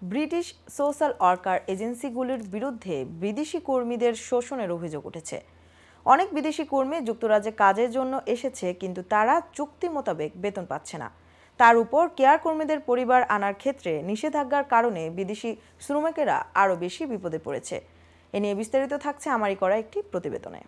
British social worker এজেন্সিগুলির বিরুদ্ধে বিদেশি কর্মীদের শোষণের অভিযোগ উঠেছে। অনেক বিদেশি কর্মী যুক্তরাজ্যে কাজের জন্য এসেছে, কিন্তু তারা চুক্তি মোতাবেক বেতন পাচ্ছে না। তার উপর কেয়ার কর্মীদের পরিবার আনার ক্ষেত্রে নিষেধাজ্ঞার কারণে বিদেশি শ্রমিকেরা আরও বেশি বিপদে পড়েছে। এ নিয়ে বিস্তারিত থাকছে আমারই করা একটি প্রতিবেদনে।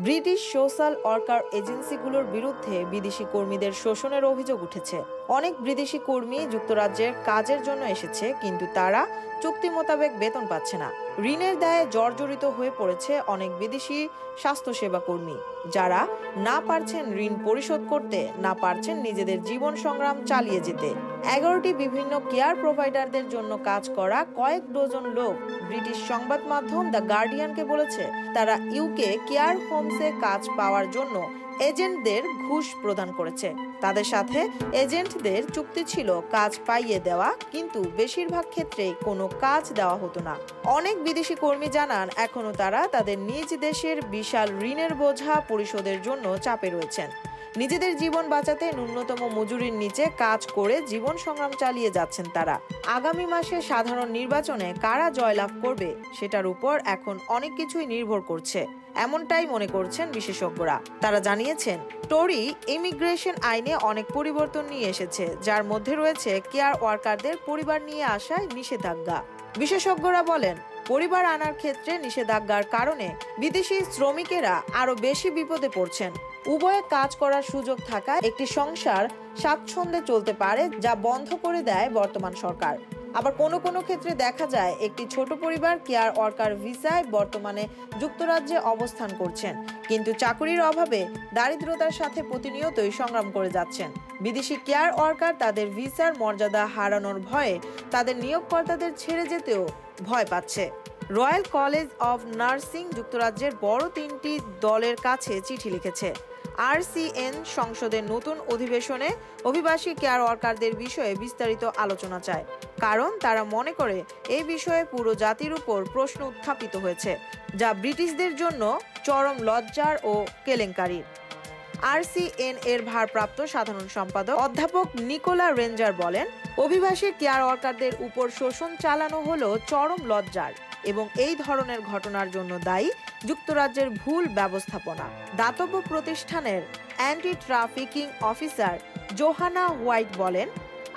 ব্রিটিশ সোশ্যাল ওয়ার্কার এজেন্সিগুলোর বিরুদ্ধে বিদেশি কর্মীদের শোষণের অভিযোগ উঠেছে। অনেক বিদেশি কর্মী যুক্তরাজ্যের কাজের জন্য এসেছে, কিন্তু তারা চুক্তি মোতাবেক বেতন পাচ্ছে না। ঋণের দায়ে জর্জরিত হয়ে পড়েছে অনেক বিদেশি স্বাস্থ্যসেবা কর্মী, যারা না পারছেন ঋণ পরিশোধ করতে, না পারছেন নিজেদের জীবন সংগ্রাম চালিয়ে যেতে। 11টি বিভিন্ন কেয়ার প্রোভাইডারদের জন্য কাজ করা কয়েক ডজন লোক ব্রিটিশ সংবাদ মাধ্যম দ্য গার্ডিয়ানকে বলেছে, তারা ইউকে কেয়ার হোমসে কাজ পাওয়ার জন্য এজেন্টদের ঘুষ প্রদান করেছে। তাদের সাথে এজেন্টদের চুক্তি ছিল কাজ পাইয়ে দেওয়া, কিন্তু বেশিরভাগ ক্ষেত্রে কোনো কাজ দেওয়া হতো না। অনেক বিদেশি কর্মী জানান, এখনো তারা তাদের নিজ দেশের বিশাল ঋণের বোঝা পরিশোধের জন্য চাপে রয়েছেন। নিজেদের জীবন বাঁচাতে ন্যূনতম মজুরির নিচে কাজ করে জীবন সংগ্রাম চালিয়ে যাচ্ছেন তারা। আগামী মাসে সাধারণ নির্বাচনে কারা জয়লাভ করবে সেটার উপর এখন অনেক কিছুই নির্ভর করছে, এমনটাই মনে করছেন বিশেষজ্ঞরা। তারা জানিয়েছেন, টরি ইমিগ্রেশন আইনে অনেক পরিবর্তন নিয়ে এসেছে, যার মধ্যে রয়েছে কেয়ার ওয়ার্কারদের পরিবার নিয়ে আসায় নিষেধাজ্ঞা। বিশেষজ্ঞরা বলেন, পরিবার আনার ক্ষেত্রে নিষেধাজ্ঞার কারণে বিদেশি শ্রমিকেরা আরো বেশি বিপদে পড়ছেন। উভয়ে কাজ করার সুযোগ থাকায় একটি সংসার স্বাচ্ছন্দ্যে চলতে পারে, যা বন্ধ করে দেয় বর্তমান সরকার। আবার কোনো কোনো ক্ষেত্রে দেখা যায়, একটি ছোট পরিবার কেয়ার ওয়ার্কার ভিসায় বর্তমানে যুক্তরাজ্যে অবস্থান করছেন, কিন্তু চাকরির অভাবে দারিদ্রতার সাথে প্রতিনিয়তই সংগ্রাম করে যাচ্ছেন। বিদেশি কেয়ার ওয়ার্কার তাদের ভিসার মর্যাদা হারানোর ভয়ে তাদের নিয়োগকর্তাদের ছেড়ে যেতেও ভয় পাচ্ছে। রয়্যাল কলেজ অব নার্সিং যুক্তরাজ্যের বড় 3টি দলের কাছে চিঠি লিখেছে। RCN সংসদের নতুন অধিবেশনে অভিবাসী কেয়ার ওয়ার্কারদের বিষয়ে বিস্তারিত আলোচনা চায়, কারণ তারা মনে করে এই বিষয়ে পুরো জাতির উপর প্রশ্ন উত্থাপিত হয়েছে, যা ব্রিটিশদের জন্য চরম লজ্জার ও কেলেঙ্কারির। RCN এর ভারপ্রাপ্ত সাধারণ সম্পাদক অধ্যাপক নিকোলা রেঞ্জার বলেন, অভিবাসী কেয়ার ওয়ার্কারদের উপর শোষণ চালানো হলো চরম লজ্জার, এবং এই ধরনের ঘটনার জন্য দায়ী যুক্তরাজ্যের ভুল ব্যবস্থাপনা। দাতব্য প্রতিষ্ঠানের anti trafficking officer Johanna white বলেন,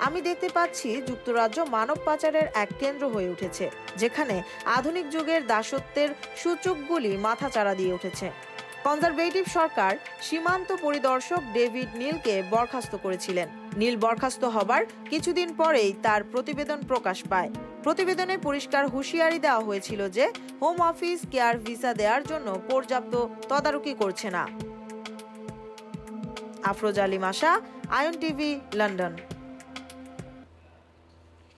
আমি দেখতে পাচ্ছি যুক্তরাজ্য মানব পাচারের এক কেন্দ্র হয়ে উঠেছে, যেখানে আধুনিক যুগের দাসত্বের সূচকগুলি মাথাচাড়া দিয়ে উঠেছে। কনজারভেটিভ সরকার সীমান্ত পরিদর্শক ডেভিড নিলকে বরখাস্ত করেছিলেন। নীল বরখাস্ত হবার কিছুদিন পরেই তার প্রতিবেদন প্রকাশ পায়। প্রতিবেদনে পরিষ্কার হুঁশিয়ারি দেওয়া হয়েছিল যে হোম অফিস কেয়ার ভিসা দেওয়ার জন্য পর্যাপ্ত তদারকি করছে না। আফরোজ আলী মাসা, আয়ন টিভি, লন্ডন।